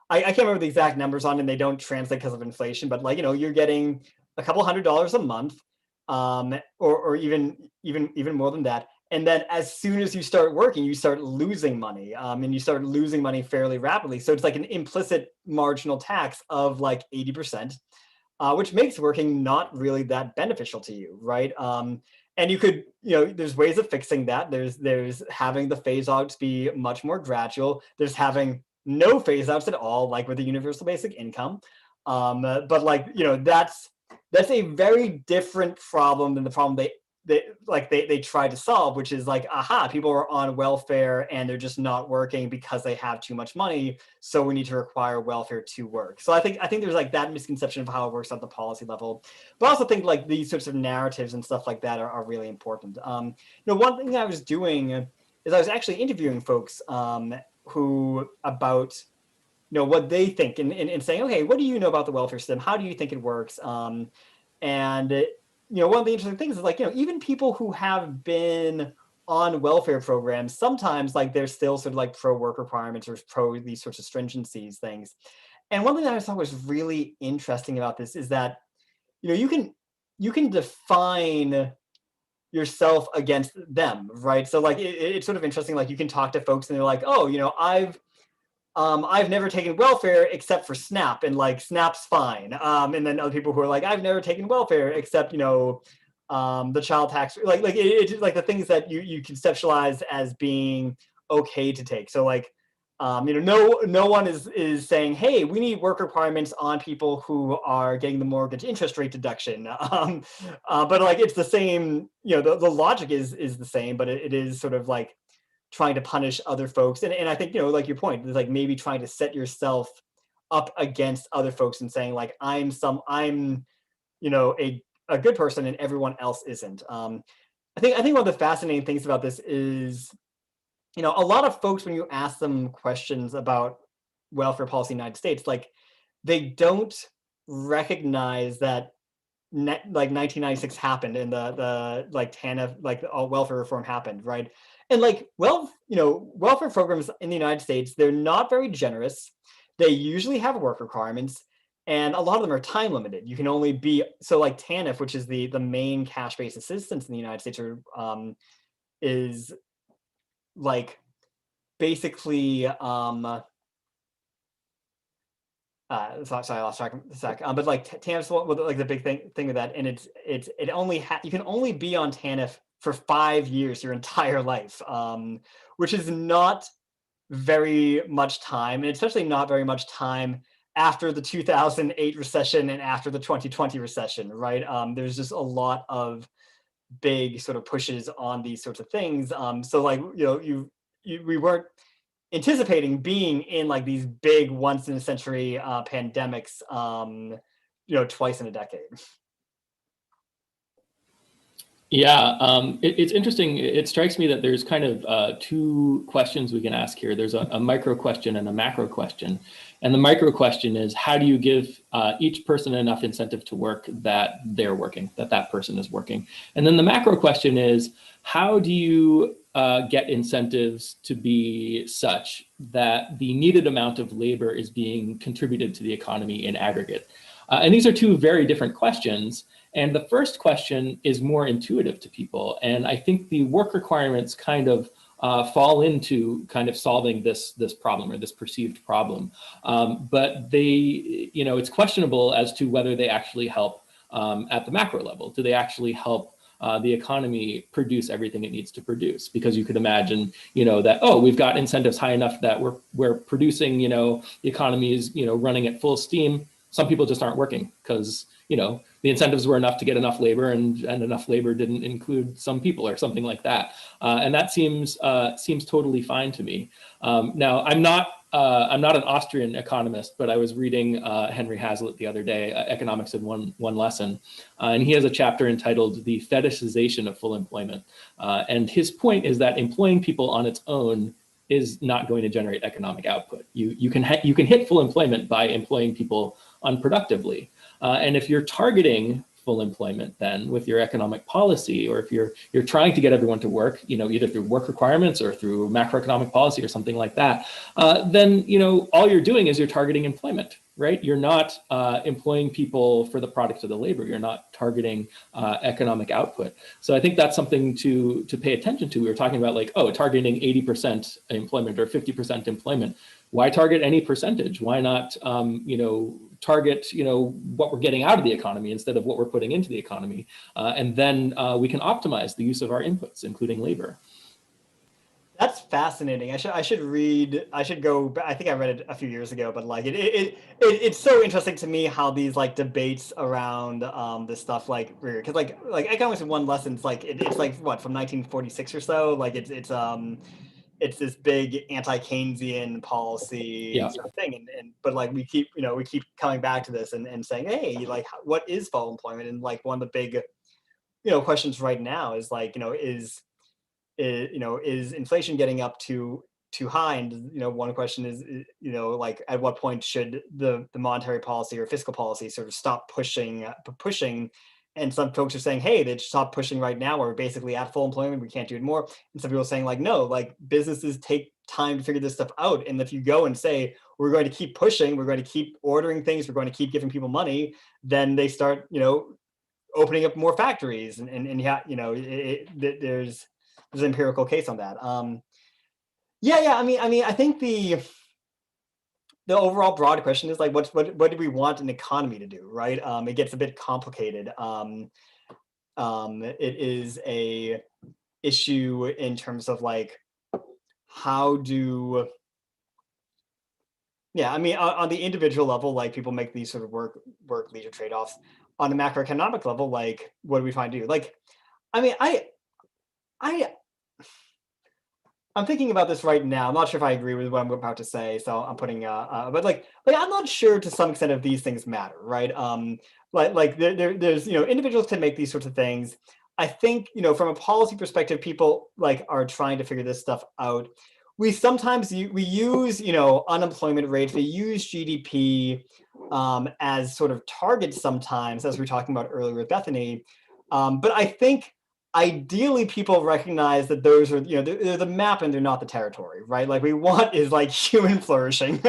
I can't remember the exact numbers on it, and they don't translate because of inflation, but like, you're getting a couple $100s a month, or even more than that. And then as soon as you start working, you start losing money, and you start losing money fairly rapidly. So it's like an implicit marginal tax of like 80%, which makes working not really that beneficial to you, right? And you could, there's ways of fixing that. There's having the phase outs be much more gradual. There's having no phase outs at all, like with the universal basic income. But like, that's a very different problem than the problem they try to solve, which is like, people are on welfare and they're just not working because they have too much money, so we need to require welfare to work. So I think there's like that misconception of how it works at the policy level, but I also think like these sorts of narratives and stuff like that are really important. One thing I was doing is I was actually interviewing folks who about what they think and saying, okay, what do you know about the welfare system? How do you think it works? And one of the interesting things is like, even people who have been on welfare programs, sometimes like they're still sort of like pro work requirements or pro these sorts of stringencies things. And one thing that I thought was really interesting about this is that, you can define yourself against them, right? So like it's sort of interesting. Like you can talk to folks and they're like, oh, I've never taken welfare except for SNAP, and like SNAP's fine. And then other people who are like, I've never taken welfare except the child tax, like it's like the things that you conceptualize as being okay to take. So like, no one is saying, hey, we need work requirements on people who are getting the mortgage interest rate deduction. But like it's the same, the logic is the same, but it is sort of like trying to punish other folks. And I think, like your point is like maybe trying to set yourself up against other folks and saying like, I'm a good person and everyone else isn't. I think one of the fascinating things about this is, a lot of folks, when you ask them questions about welfare policy in the United States, like they don't recognize that like 1996 happened and the like TANF, like all welfare reform happened, right? And like, welfare programs in the United States, they're not very generous. They usually have work requirements, and a lot of them are time limited. You can only be, so like TANF, which is the main cash-based assistance in the United States, is like basically sorry, I lost track of a sec. But like TANF's like the big thing with that, and it only you can only be on TANF for 5 years your entire life, which is not very much time, and especially not very much time after the 2008 recession and after the 2020 recession, right? There's just a lot of big sort of pushes on these sorts of things. So like, we weren't anticipating being in like these big once in a century pandemics, twice in a decade. Yeah, it's interesting. It strikes me that there's kind of two questions we can ask here. There's a micro question and a macro question. And the micro question is, how do you give each person enough incentive to work that they're working, that person is working? And then the macro question is, how do you get incentives to be such that the needed amount of labor is being contributed to the economy in aggregate? And these are two very different questions. And the first question is more intuitive to people. And I think the work requirements kind of fall into kind of solving this problem or this perceived problem. But they, it's questionable as to whether they actually help at the macro level. Do they actually help the economy produce everything it needs to produce? Because you could imagine, that, oh, we've got incentives high enough that we're producing, the economy is, running at full steam. some people just aren't working because, you know, the incentives were enough to get enough labor, and enough labor didn't include some people or something like that. And that seems totally fine to me. Now, I'm not an Austrian economist, but I was reading Henry Hazlitt the other day, Economics in One Lesson, and he has a chapter entitled "The Fetishization of Full Employment." And his point is that employing people on its own is not going to generate economic output. You can hit full employment by employing people unproductively, and if you're targeting full employment then with your economic policy, or if you're trying to get everyone to work, you know, either through work requirements or through macroeconomic policy or something like that, then, you know, all you're doing is you're targeting employment, right? You're not employing people for the product of the labor. You're not targeting economic output. So I think that's something to pay attention to. We were talking about like, oh, targeting 80% employment or 50% employment. Why target any percentage? Why not, you know, target, you know, what we're getting out of the economy instead of what we're putting into the economy? And then we can optimize the use of our inputs, including labor. That's fascinating. I should go. I think I read it a few years ago, but like it's so interesting to me how these like debates around this stuff like because like economics in one lesson, it's like it's like what, from 1946 or so. Like it's this big anti-Keynesian policy sort of thing, and but like we keep coming back to this and saying, hey, like what is full employment? And like one of the big questions right now is like is inflation getting up too high? And one question is like at what point should the monetary policy or fiscal policy sort of stop pushing? And some folks are saying, hey, they should stop pushing right now. We're basically at full employment. We can't do it more. And some people are saying like, no, like businesses take time to figure this stuff out. And if you go and say, we're going to keep pushing, we're going to keep ordering things, we're going to keep giving people money, then they start, opening up more factories. And yeah, there's an empirical case on that. I mean, I think the overall broad question is like, what do we want an economy to do, right? It gets a bit complicated. It is a issue in terms of like, how do, I mean, on the individual level, like people make these sort of work leisure trade-offs. On a macroeconomic level, like, what do we find to do? Like, I mean, I'm thinking about this right now. I'm not sure if I agree with what I'm about to say, so I'm putting but like I'm not sure to some extent if these things matter, right? Like there's individuals can make these sorts of things. I think from a policy perspective, people like are trying to figure this stuff out. We sometimes we use unemployment rates, we use GDP as sort of targets sometimes, as we were talking about earlier with Bethany. But I think ideally people recognize that those are, they're the map and they're not the territory, right? Like we want is like human flourishing.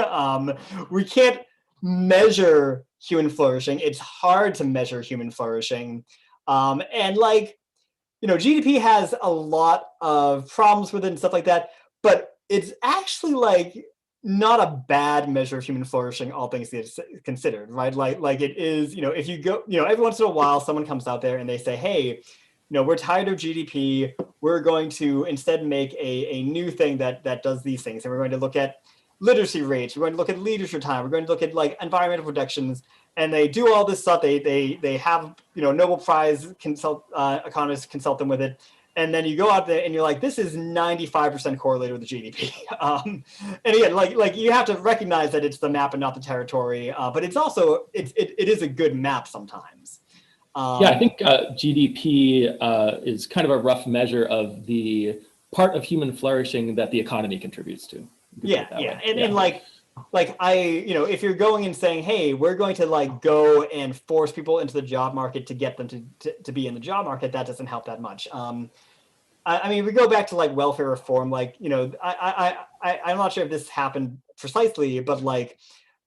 We can't measure human flourishing. It's hard to measure human flourishing. And like, GDP has a lot of problems with it and stuff like that, but it's actually like not a bad measure of human flourishing, all things considered, right? Like it is, if you go, every once in a while, someone comes out there and they say, hey, we're tired of GDP. We're going to instead make a new thing that does these things. And we're going to look at literacy rates. We're going to look at leadership time. We're going to look at like environmental protections. And they do all this stuff. They have, Nobel Prize economists consult them with it. And then you go out there and you're like, this is 95% correlated with the GDP. And again, like you have to recognize that it's the map and not the territory. But it's also, it is a good map sometimes. I think GDP is kind of a rough measure of the part of human flourishing that the economy contributes to. And like if you're going and saying, hey, we're going to like go and force people into the job market to get them to be in the job market, that doesn't help that much. I mean, we go back to like welfare reform, like, I'm not sure if this happened precisely, but like,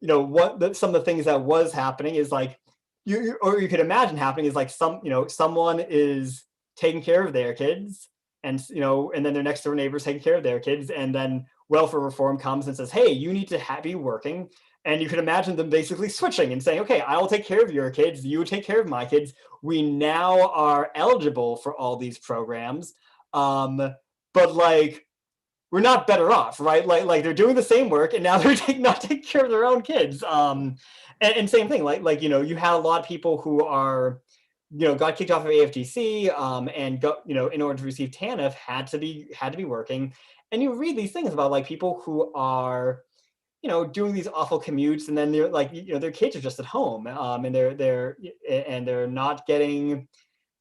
some of the things that was happening is like, you could imagine happening is like someone is taking care of their kids and then their next door neighbor's taking care of their kids, and then welfare reform comes and says, hey, you need to be working. And you can imagine them basically switching and saying, okay, I will take care of your kids, you take care of my kids. We now are eligible for all these programs. But like, we're not better off, right? Like they're doing the same work and now they're not taking care of their own kids. And same thing, like, you had a lot of people who are, got kicked off of AFDC and got, in order to receive TANF had to be working. And you read these things about like people who are, doing these awful commutes, and then they're like, their kids are just at home, and they're not getting,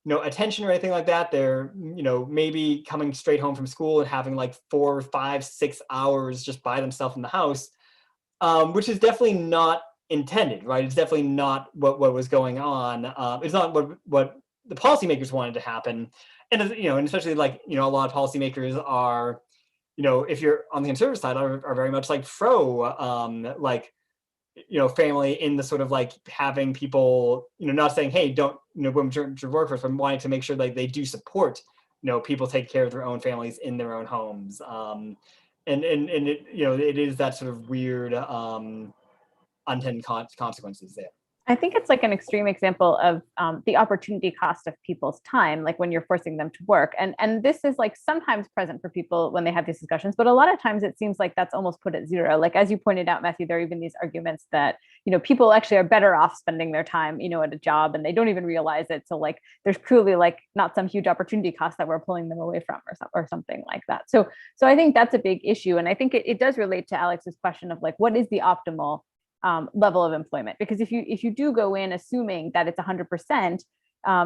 attention or anything like that. They're, maybe coming straight home from school and having like 4, 5, 6 hours just by themselves in the house, which is definitely not intended, right? It's definitely not what was going on. It's not what the policymakers wanted to happen. And, and especially like, a lot of policymakers are, if you're on the conservative side, are very much like like, family in the sort of like having people, not saying, hey, don't, women should work for, but wanting to make sure like they do support, people take care of their own families in their own homes. And it, it is that sort of weird unintended consequences there. I think it's like an extreme example of the opportunity cost of people's time, like when you're forcing them to work. And this is like sometimes present for people when they have these discussions, but a lot of times it seems like that's almost put at zero. Like, as you pointed out, Matthew, there are even these arguments that, people actually are better off spending their time, at a job, and they don't even realize it. So like, there's clearly like not some huge opportunity cost that we're pulling them away from or something like that. So I think that's a big issue. And I think it does relate to Alex's question of like, what is the optimal level of employment? Because if you do go in assuming that it's 100%,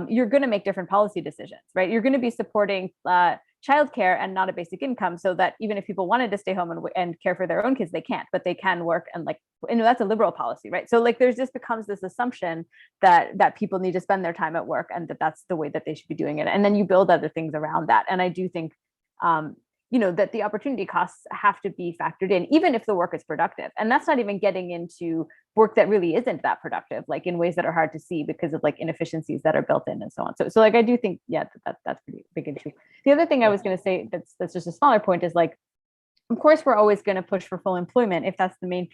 you're going to make different policy decisions, right? You're going to be supporting childcare and not a basic income, so that even if people wanted to stay home and care for their own kids, they can't, but they can work, and like, that's a liberal policy, right? So like, there's just becomes this assumption that people need to spend their time at work, and that's the way that they should be doing it, and then you build other things around that. And I do think that the opportunity costs have to be factored in, even if the work is productive. And that's not even getting into work that really isn't that productive, like in ways that are hard to see because of like inefficiencies that are built in and so on. So like, I do think, yeah, that's pretty big issue. The other thing I was going to say that's just a smaller point is like, of course, we're always going to push for full employment if that's the main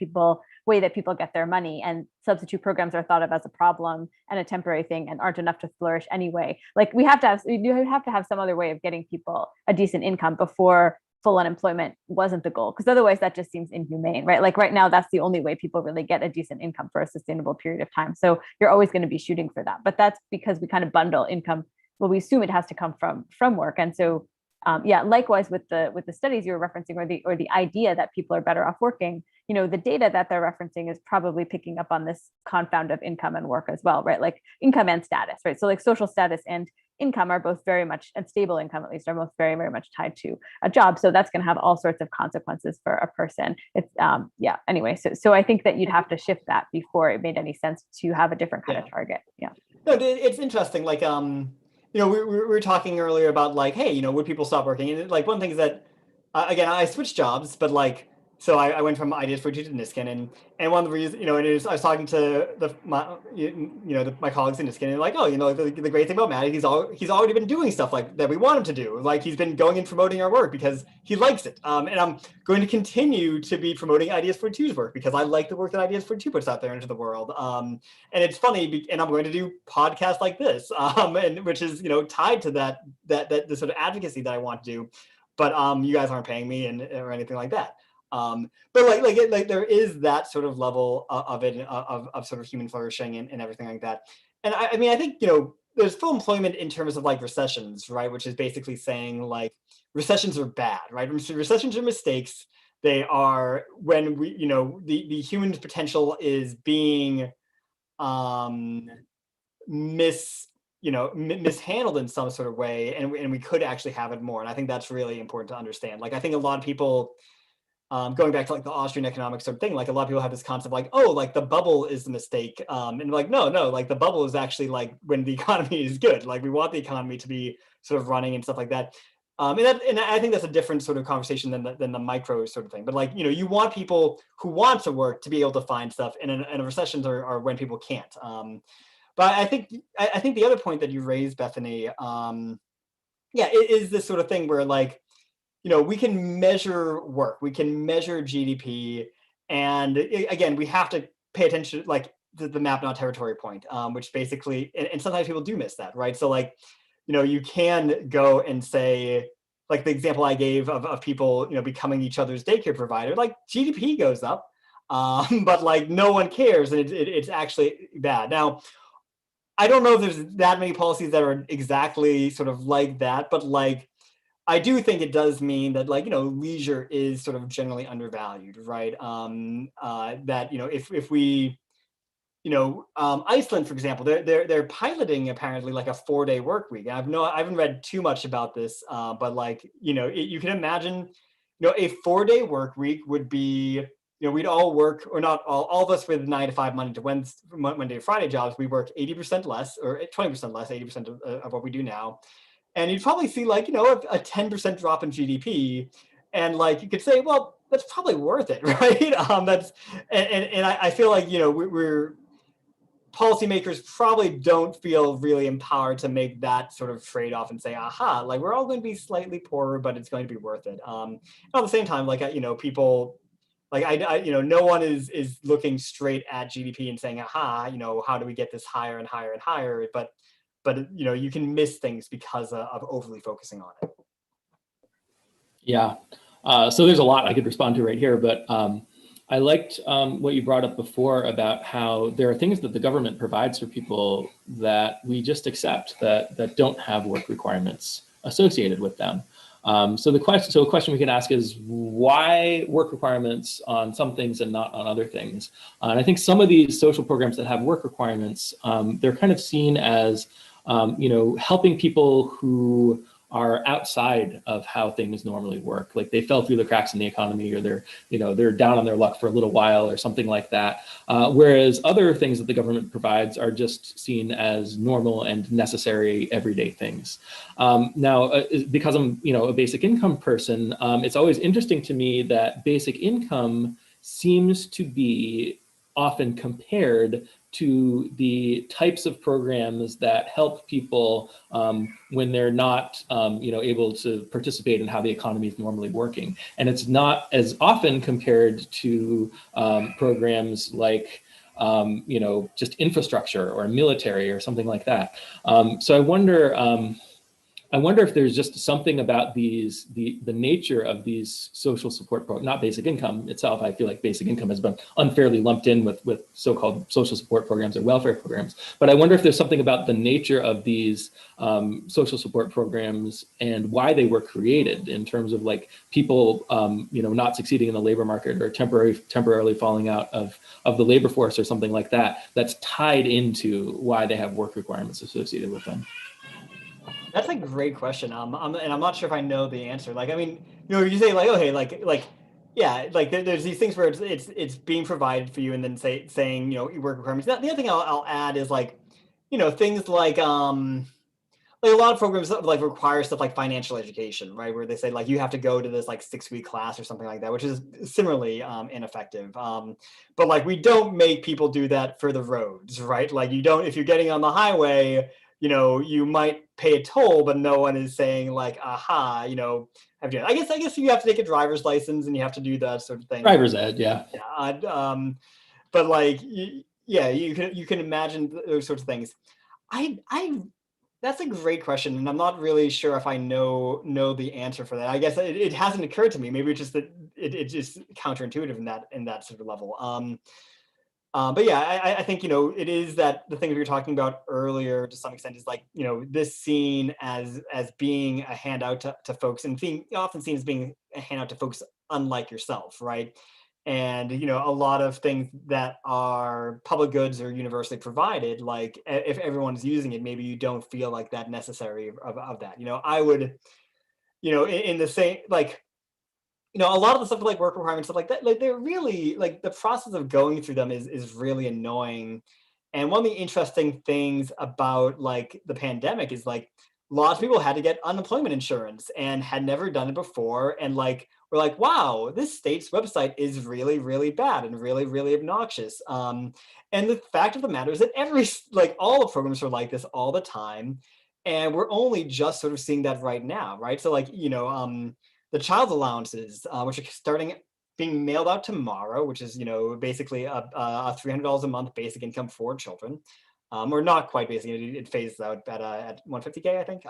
way that people get their money, and substitute programs are thought of as a problem and a temporary thing and aren't enough to flourish anyway. Like, we do have to have some other way of getting people a decent income before full unemployment wasn't the goal, because otherwise that just seems inhumane, right? Like right now, that's the only way people really get a decent income for a sustainable period of time. So you're always going to be shooting for that, but that's because we kind of bundle income. Well, we assume it has to come from work, and so yeah, likewise with the studies you were referencing, or the idea that people are better off working, the data that they're referencing is probably picking up on this confound of income and work as well, right? Like income and status, right? So like social status and income are both very much, and stable income at least, are both very, very much tied to a job. So that's going to have all sorts of consequences for a person. It's yeah, anyway, so I think that you'd have to shift that before it made any sense to have a different kind of target. Yeah. No, it's interesting. Like, we were talking earlier about like, hey, would people stop working? And like, one thing is that, again, I switched jobs, but like, so I went from Ideas 42 to Niskanen, and one of the reasons, I was talking to my colleagues in Niskanen, and like, oh, the great thing about Matt, he's already been doing stuff like that we want him to do. Like, he's been going and promoting our work because he likes it. And I'm going to continue to be promoting Ideas 42's work because I like the work that Ideas 42 puts out there into the world. And it's funny, and I'm going to do podcasts like this, and which is, tied to that the sort of advocacy that I want to do. But you guys aren't paying me or anything like that. But like there is that sort of level of it, of sort of human flourishing and everything like that. And I mean, I think, there's full employment in terms of like recessions, right? Which is basically saying like recessions are bad, right? Recessions are mistakes. They are when we, the human potential is being mishandled in some sort of way, and we could actually have it more. And I think that's really important to understand. Like, I think a lot of people, going back to like the Austrian economics sort of thing, like a lot of people have this concept like, oh, like the bubble is the mistake. And like, no, like the bubble is actually like when the economy is good. Like, we want the economy to be sort of running and stuff like that. And I think that's a different sort of conversation than the micro sort of thing. But like, you want people who want to work to be able to find stuff, and recessions are when people can't. But I think the other point that you raised, Bethany, yeah, it is this sort of thing where like, we can measure work, we can measure GDP, and again, we have to pay attention, like the map not territory point, which basically, and sometimes people do miss that, right? So like, you can go and say, like the example I gave of people, becoming each other's daycare provider, like GDP goes up, but like no one cares, and it's actually bad. Now, I don't know if there's that many policies that are exactly sort of like that, but like I do think it does mean that, like, leisure is sort of generally undervalued, right? That, if we, Iceland, for example, they're piloting apparently like a 4-day work week. I haven't read too much about this, but like, you can imagine, a 4-day work week would be, we'd all work, or not all of us with 9 to 5 Monday to Friday jobs, we work 80% less or 20% less, 80% of what we do now. And you'd probably see like, a 10% drop in GDP. And like, you could say, well, that's probably worth it, right? I feel like, we're policymakers probably don't feel really empowered to make that sort of trade-off and say, aha, like we're all going to be slightly poorer, but it's going to be worth it. And at the same time, like, people, like no one is looking straight at GDP and saying, aha, how do we get this higher and higher and higher? But you can miss things because of overly focusing on it. Yeah. So there's a lot I could respond to right here, but I liked what you brought up before about how there are things that the government provides for people that we just accept that don't have work requirements associated with them. So a question we can ask is, why work requirements on some things and not on other things? And I think some of these social programs that have work requirements, they're kind of seen as helping people who are outside of how things normally work. Like they fell through the cracks in the economy, or they're down on their luck for a little while or something like that. Whereas other things that the government provides are just seen as normal and necessary everyday things. Now, because I'm a basic income person, it's always interesting to me that basic income seems to be often compared to the types of programs that help people when they're not able to participate in how the economy is normally working. And it's not as often compared to programs like just infrastructure or military or something like that. So I wonder if there's just something about the nature of these social support programs, not basic income itself. I feel like basic income has been unfairly lumped in with so-called social support programs or welfare programs. But I wonder if there's something about the nature of these social support programs and why they were created, in terms of like people not succeeding in the labor market or temporarily falling out of the labor force or something like that, that's tied into why they have work requirements associated with them. That's a great question. And I'm not sure if I know the answer. Like, I mean, you say like, okay, yeah, like there's these things where it's being provided for you, and then saying work requirements. The other thing I'll add is like, things like a lot of programs like require stuff like financial education, right? Where they say like you have to go to this like 6-week class or something like that, which is similarly ineffective. But like we don't make people do that for the roads, right? Like you don't, if you're getting on the highway, you might pay a toll, but no one is saying like, aha, I guess you have to take a driver's license and you have to do that sort of thing. Driver's ed, yeah. Yeah. But like, yeah, you can imagine those sorts of things. That's a great question, and I'm not really sure if I know the answer for that. I guess it hasn't occurred to me. Maybe it's just that it's just counterintuitive in that sort of level. But yeah, I think it is that the thing we were talking about earlier to some extent is like this seen as being a handout to folks, and often seen as being a handout to folks unlike yourself, right? And a lot of things that are public goods or universally provided, like if everyone's using it, maybe you don't feel like that necessary of that. I would, in the same, like, a lot of the stuff like work requirements, stuff like that, like they're really like the process of going through them is really annoying. And one of the interesting things about like the pandemic is like lots of people had to get unemployment insurance and had never done it before. And like, we're like, wow, this state's website is really, really bad and really, really obnoxious. And the fact of the matter is that all the programs are like this all the time. And we're only just sort of seeing that right now, right? So like, the child allowances, which are starting being mailed out tomorrow, which is basically a $300 a month basic income for children, or not quite basic. It phases out at 150K, I think.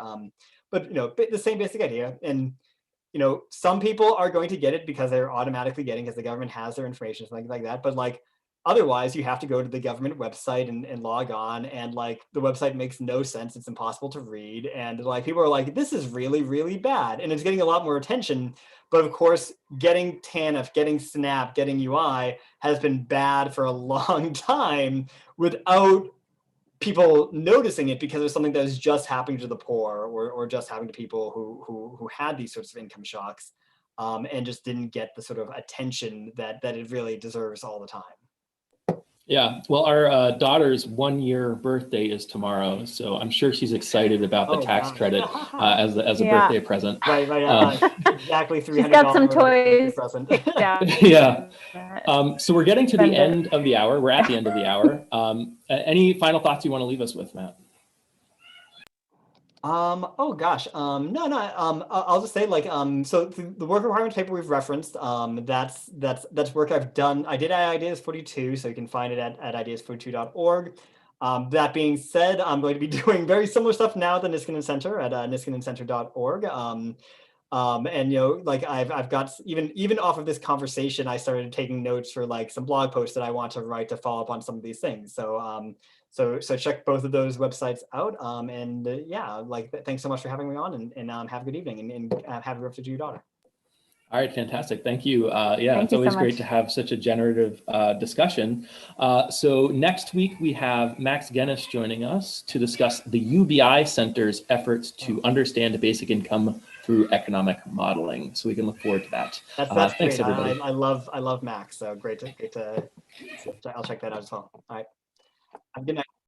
But the same basic idea. And you know, some people are going to get it because they're automatically getting, because the government has their information, something like that. But like, otherwise, you have to go to the government website and log on, and like the website makes no sense. It's impossible to read. And like people are like, this is really, really bad. And it's getting a lot more attention. But of course, getting TANF, getting SNAP, getting UI has been bad for a long time without people noticing it, because it's something that is just happening to the poor, or just happening to people who had these sorts of income shocks, and just didn't get the sort of attention that it really deserves all the time. Yeah, well, our daughter's 1-year birthday is tomorrow, so I'm sure she's excited about the tax credit as a birthday present. Right, exactly. $300. She's got some toys. Present. Yeah. So we're getting to the end of the hour. We're at the end of the hour. Any final thoughts you want to leave us with, Matt? Oh gosh, I'll just say, like, so the work requirements paper we've referenced, that's work I've done. I did at Ideas 42, so you can find it at ideas42.org. That being said, I'm going to be doing very similar stuff now at the Niskanen Center at niskanencenter.org. And you know, like I've got, even off of this conversation, I started taking notes for like some blog posts that I want to write to follow up on some of these things. So so check both of those websites out. Yeah, like thanks so much for having me on, and have a good evening, and happy birthday to your daughter. All right, fantastic. Thank you. Yeah, Thank it's you always so great much. to have such a generative discussion. So next week we have Max Guinness joining us to discuss the UBI Center's efforts to understand basic income through economic modeling. So we can look forward to that. That's thanks, great. everybody. I love Max. So great to I'll check that out as well. All right. Have a good night.